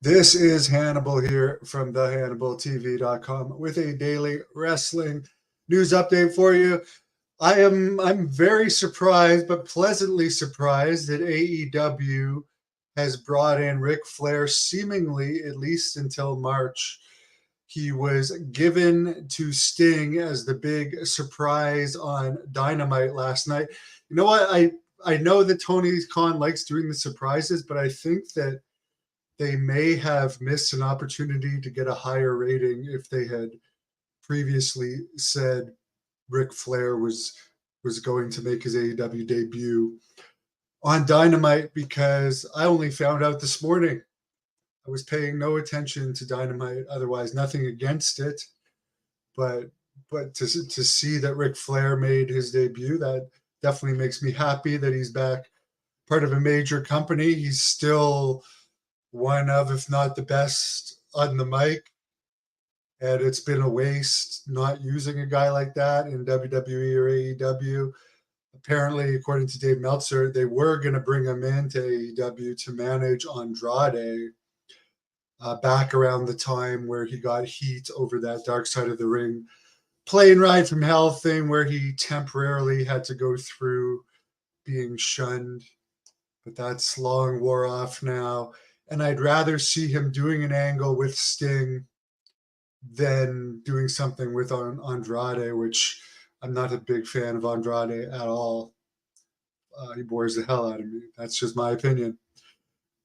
This is Hannibal here from thehannibaltv.com with a daily wrestling news update for you. I'm very surprised, but pleasantly surprised that AEW has brought in Ric Flair seemingly at least until March. He was given to Sting as the big surprise on Dynamite last night. You know what? I know that Tony Khan likes doing the surprises, but I think that they may have missed an opportunity to get a higher rating if they had previously said Ric Flair was going to make his AEW debut on Dynamite, because I only found out this morning. I was paying no attention to Dynamite otherwise, nothing against it, but to see that Ric Flair made his debut, that definitely makes me happy that he's back, part of a major company. He's still one of, if not the best on the mic. And it's been a waste not using a guy like that in WWE or AEW. Apparently, according to Dave Meltzer, they were going to bring him into AEW to manage Andrade back around the time where he got heat over that Dark Side of the Ring plane ride from hell thing, where he temporarily had to go through being shunned. But that's long wore off now. And I'd rather see him doing an angle with Sting than doing something with Andrade, which I'm not a big fan of Andrade at all. He bores the hell out of me. That's just my opinion.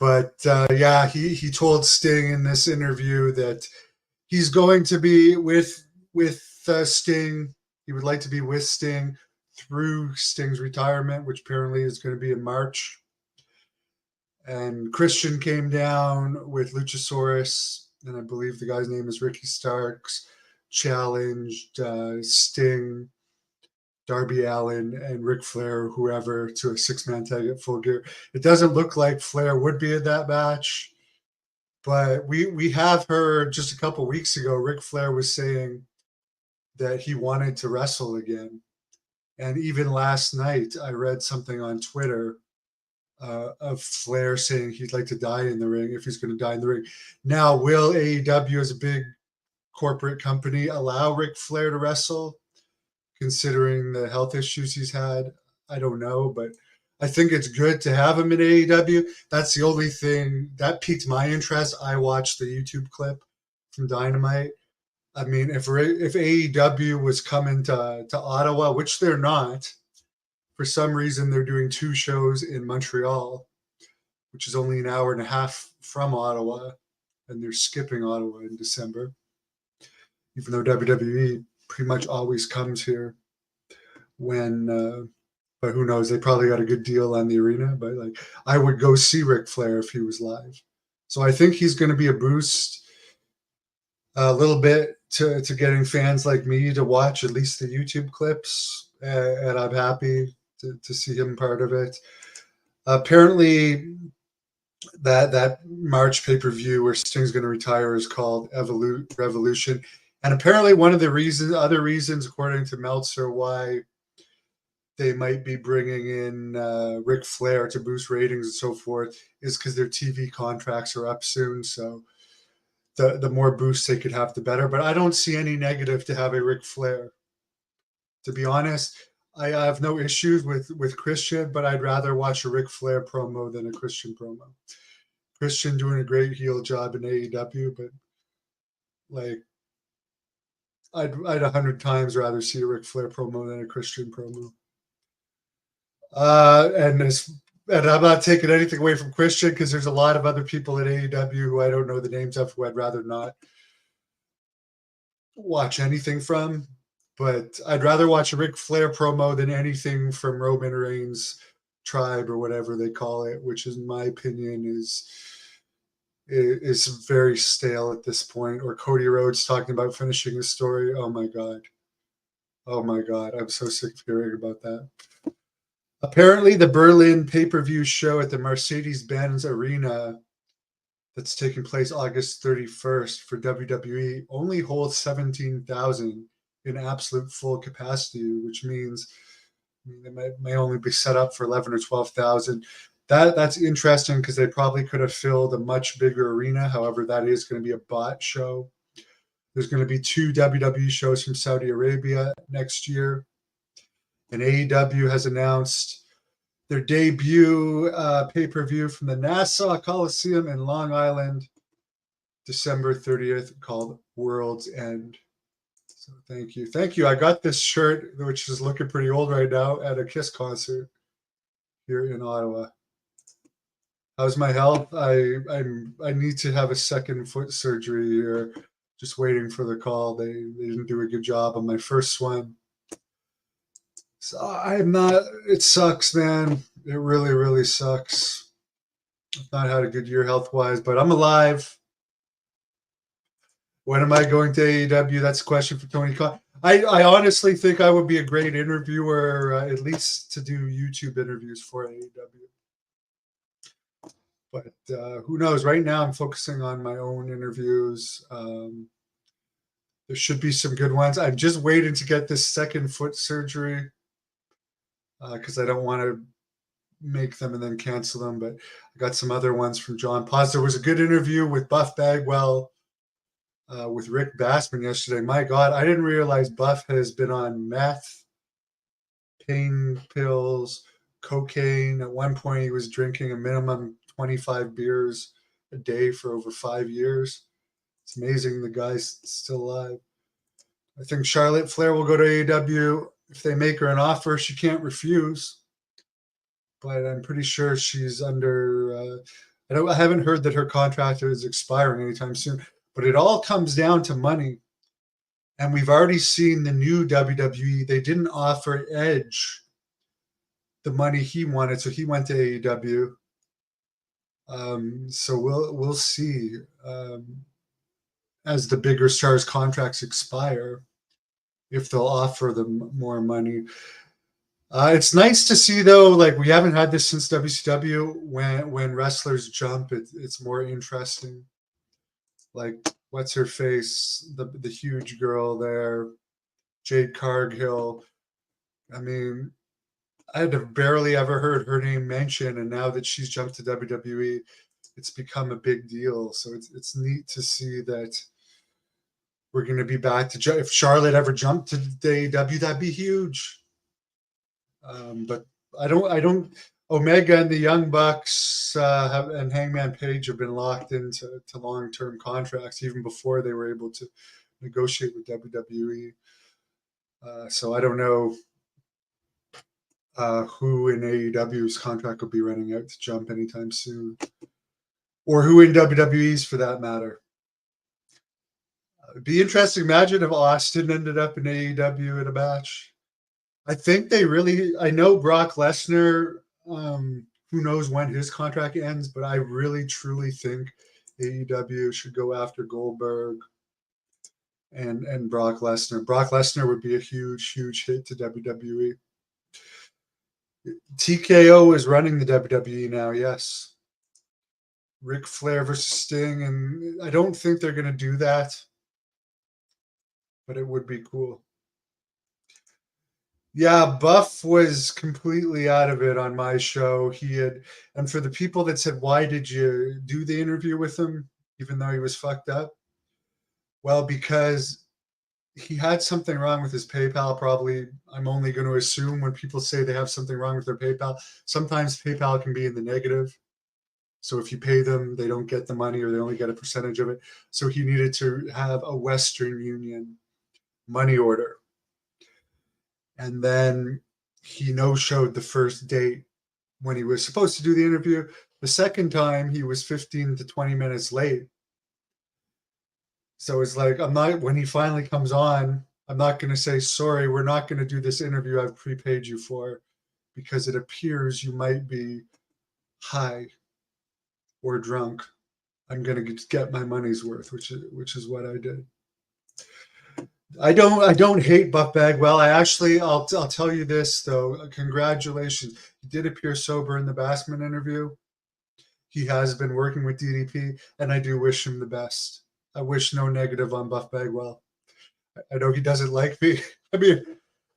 But yeah, he told Sting in this interview that he's going to be with Sting. He would like to be with Sting through Sting's retirement, which apparently is going to be in March. And Christian came down with Luchasaurus, and I believe the guy's name is Ricky Starks, challenged Sting, Darby Allin, and Ric Flair, whoever, to a six-man tag at Full Gear. It doesn't look like Flair would be in that match, but we have heard just a couple weeks ago, Ric Flair was saying that he wanted to wrestle again. And even last night, I read something on Twitter of Flair saying he'd like to die in the ring if he's going to die in the ring. Now, will AEW, as a big corporate company, allow Ric Flair to wrestle, considering the health issues he's had? I don't know, but I think it's good to have him in AEW. That's the only thing that piqued my interest. I watched the YouTube clip from Dynamite. I mean, if AEW was coming to Ottawa, which they're not, for some reason, they're doing two shows in Montreal, which is only an hour and a half from Ottawa, and they're skipping Ottawa in December, even though WWE pretty much always comes here when, but who knows, they probably got a good deal on the arena, but like, I would go see Ric Flair if he was live. So I think he's going to be a boost a little bit to getting fans like me to watch at least the YouTube clips, and I'm happy to see him part of it. Apparently, that March pay-per-view where Sting's going to retire is called Revolution. And apparently one of the other reasons, according to Meltzer, why they might be bringing in Ric Flair to boost ratings and so forth is because their TV contracts are up soon. So the more boosts they could have, the better. But I don't see any negative to have a Ric Flair. To be honest, I have no issues with Christian, but I'd rather watch a Ric Flair promo than a Christian promo. Christian doing a great heel job in AEW, but like I'd 100 times rather see a Ric Flair promo than a Christian promo. And I'm not taking anything away from Christian, because there's a lot of other people at AEW who I don't know the names of, who I'd rather not watch anything from. But I'd rather watch a Ric Flair promo than anything from Roman Reigns' tribe or whatever they call it, which, in my opinion, is very stale at this point. Or Cody Rhodes talking about finishing the story. Oh my God. I'm so sick of hearing about that. Apparently, the Berlin pay-per-view show at the Mercedes-Benz Arena that's taking place August 31st for WWE only holds 17,000 in absolute full capacity, which means they may only be set up for 11 or 12,000. That's interesting because they probably could have filled a much bigger arena. However, that is going to be a bot show. There's going to be 2 WWE shows from Saudi Arabia next year. And AEW has announced their debut pay-per-view from the Nassau Coliseum in Long Island, December 30th, called World's End. So thank you. Thank you. I got this shirt, which is looking pretty old right now, at a Kiss concert here in Ottawa. How's my health? I need to have a second foot surgery here. Just waiting for the call. They didn't do a good job on my first one. So I'm not, it sucks, man. It really, really sucks. I've not had a good year health-wise, but I'm alive. When am I going to AEW? That's a question for Tony Khan. I honestly think I would be a great interviewer, at least to do YouTube interviews for AEW. But who knows? Right now, I'm focusing on my own interviews. There should be some good ones. I'm just waiting to get this second foot surgery because I don't want to make them and then cancel them. But I got some other ones from John Paz. There was a good interview with Buff Bagwell with Rick Bassman yesterday. My God, I didn't realize Buff has been on meth, pain pills, cocaine. At one point, he was drinking a minimum 25 beers a day for over 5 years. It's amazing the guy's still alive. I think Charlotte Flair will go to AEW. If they make her an offer, she can't refuse. But I'm pretty sure she's under. I haven't heard that her contract is expiring anytime soon. But it all comes down to money. And we've already seen the new WWE. They didn't offer Edge the money he wanted, so he went to AEW. So we'll see as the bigger stars' contracts expire if they'll offer them more money. It's nice to see, though, like we haven't had this since WCW. When wrestlers jump, it's more interesting. Like, what's her face? The huge girl there, Jade Cargill. I mean, I had barely ever heard her name mentioned, and now that she's jumped to WWE, it's become a big deal. So it's neat to see that we're going to be back to if Charlotte ever jumped to AEW, that'd be huge. But I don't. Omega and the Young Bucks and Hangman Page have been locked into long-term contracts even before they were able to negotiate with WWE. So I don't know who in AEW's contract will be running out to jump anytime soon, or who in WWE's for that matter. It'd be interesting. Imagine if Austin ended up in AEW in a match. I think I know Brock Lesnar, who knows when his contract ends, but I really, truly think AEW should go after Goldberg and Brock Lesnar. Brock Lesnar would be a huge, huge hit to WWE. TKO is running the WWE now, yes. Ric Flair versus Sting, and I don't think they're going to do that, but it would be cool. Yeah, Buff was completely out of it on my show. And for the people that said, why did you do the interview with him, even though he was fucked up? Well, because he had something wrong with his PayPal, probably. I'm only going to assume when people say they have something wrong with their PayPal, sometimes PayPal can be in the negative. So if you pay them, they don't get the money or they only get a percentage of it. So he needed to have a Western Union money order. And then he no-showed the first date when he was supposed to do the interview. The second time, he was 15 to 20 minutes late. So it's like, when he finally comes on, I'm not going to say, sorry, we're not going to do this interview I've prepaid you for, because it appears you might be high or drunk. I'm going to get my money's worth, which is what I did. I don't hate Buff Bagwell. I'll tell you this though. Congratulations. He did appear sober in the Bassman interview. He has been working with DDP, and I do wish him the best. I wish no negative on Buff Bagwell. I know he doesn't like me. I mean,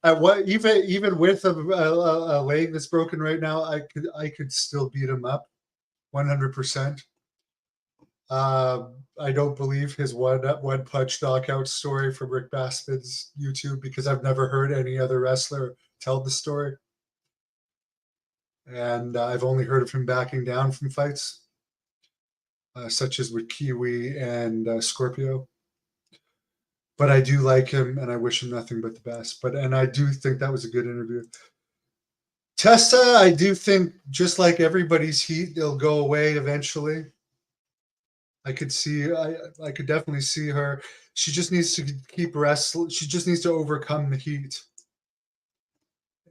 At what even with a leg that's broken right now, I could still beat him up 100%. I don't believe his one punch knockout story from Rick Bassman's YouTube because I've never heard any other wrestler tell the story, and I've only heard of him backing down from fights, such as with Kiwi and Scorpio. But I do like him, and I wish him nothing but the best. And I do think that was a good interview. Tessa, I do think, just like everybody's heat, they'll go away eventually. I could definitely see her. She just needs to keep wrestling. She just needs to overcome the heat,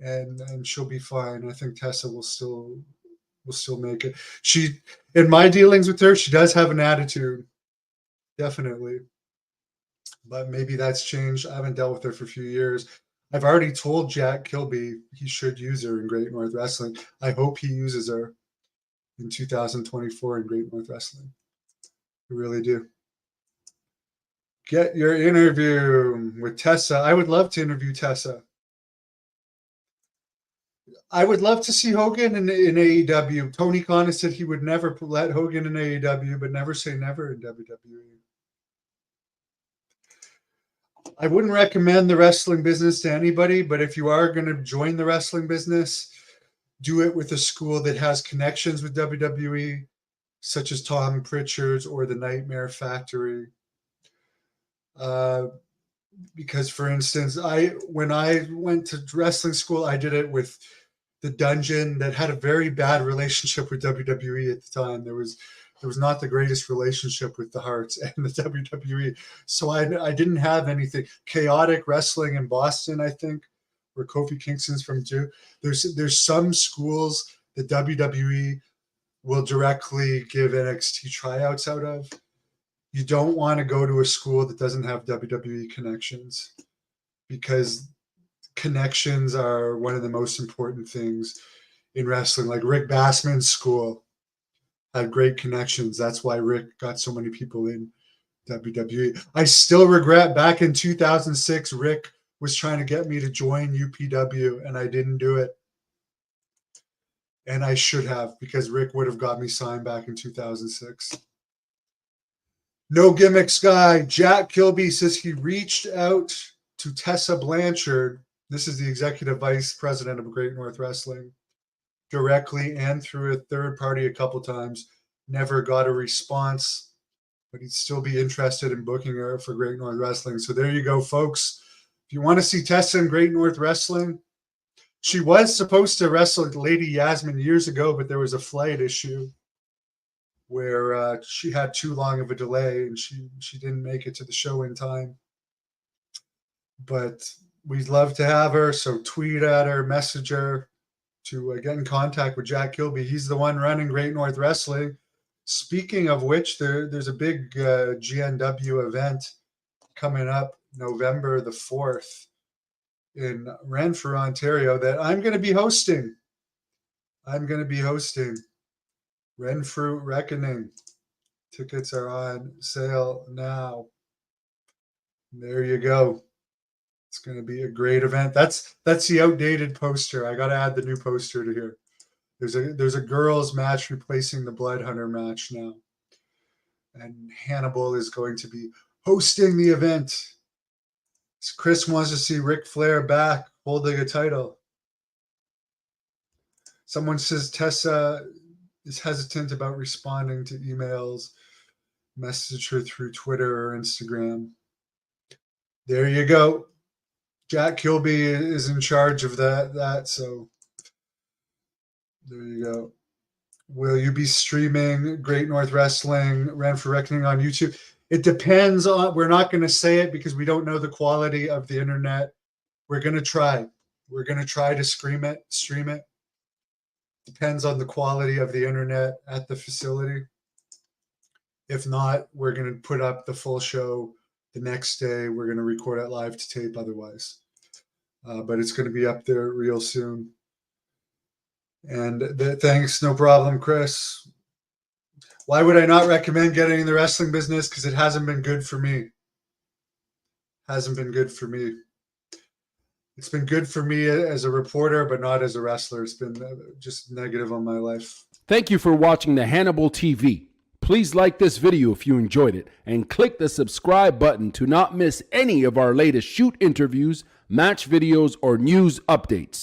and she'll be fine. I think Tessa will still make it. She, in my dealings with her, she does have an attitude, definitely. But maybe that's changed. I haven't dealt with her for a few years. I've already told Jack Kilby he should use her in Great North Wrestling. I hope he uses her in 2024 in Great North Wrestling. I really do. Get your interview with Tessa. I would love to interview Tessa. I would love to see Hogan in AEW. Tony Khan has said he would never let Hogan in AEW, but never say never in WWE. I wouldn't recommend the wrestling business to anybody, but if you are going to join the wrestling business, do it with a school that has connections with WWE, such as Tom Pritchard's or the Nightmare Factory. Because, for instance, when I went to wrestling school, I did it with the Dungeon, that had a very bad relationship with WWE at the time. There was not the greatest relationship with the Hearts and the WWE. So I didn't have anything. Chaotic Wrestling in Boston, I think, where Kofi Kingston's from too. There's some schools that WWE will directly give NXT tryouts out of. You don't want to go to a school that doesn't have WWE connections, because connections are one of the most important things in wrestling. Like Rick Bassman's school had great connections. That's why Rick got so many people in WWE. I still regret back in 2006, Rick was trying to get me to join UPW, and I didn't do it. And I should have, because Rick would have got me signed back in 2006. No Gimmicks guy, Jack Kilby, says he reached out to Tessa Blanchard. This is the executive vice president of Great North Wrestling, directly and through a third party a couple times. Never got a response, but he'd still be interested in booking her for Great North Wrestling. So there you go, folks. If you want to see Tessa in Great North Wrestling, she was supposed to wrestle Lady Yasmin years ago, but there was a flight issue where she had too long of a delay and she didn't make it to the show in time. But we'd love to have her, so tweet at her, message her to get in contact with Jack Kilby. He's the one running Great North Wrestling. Speaking of which, there's a big GNW event coming up November the 4th in Renfrew, Ontario, that I'm going to be hosting. Renfrew Reckoning. Tickets are on sale now. There you go. It's going to be a great event. That's the outdated poster. I got to add the new poster to here. There's a girls match replacing the Blood Hunter match now. And Hannibal is going to be hosting the event. Chris wants to see Ric Flair back holding a title. Someone says Tessa is hesitant about responding to emails. Message her through Twitter or Instagram. There you go. Jack Kilby is in charge of that. So there you go. Will you be streaming Great North Wrestling, Renfrew Reckoning on YouTube? It depends on, we're not going to say it because we don't know the quality of the internet. We're going to try. We're going to try to stream it. Depends on the quality of the internet at the facility. If not, we're going to put up the full show the next day. We're going to record it live to tape otherwise. But it's going to be up there real soon. And thanks, no problem, Chris. Why would I not recommend getting in the wrestling business? Because it hasn't been good for me. It's been good for me as a reporter, but not as a wrestler. It's been just negative on my life. Thank you for watching the Hannibal TV. Please like this video if you enjoyed it and click the subscribe button to not miss any of our latest shoot interviews, match videos, or news updates.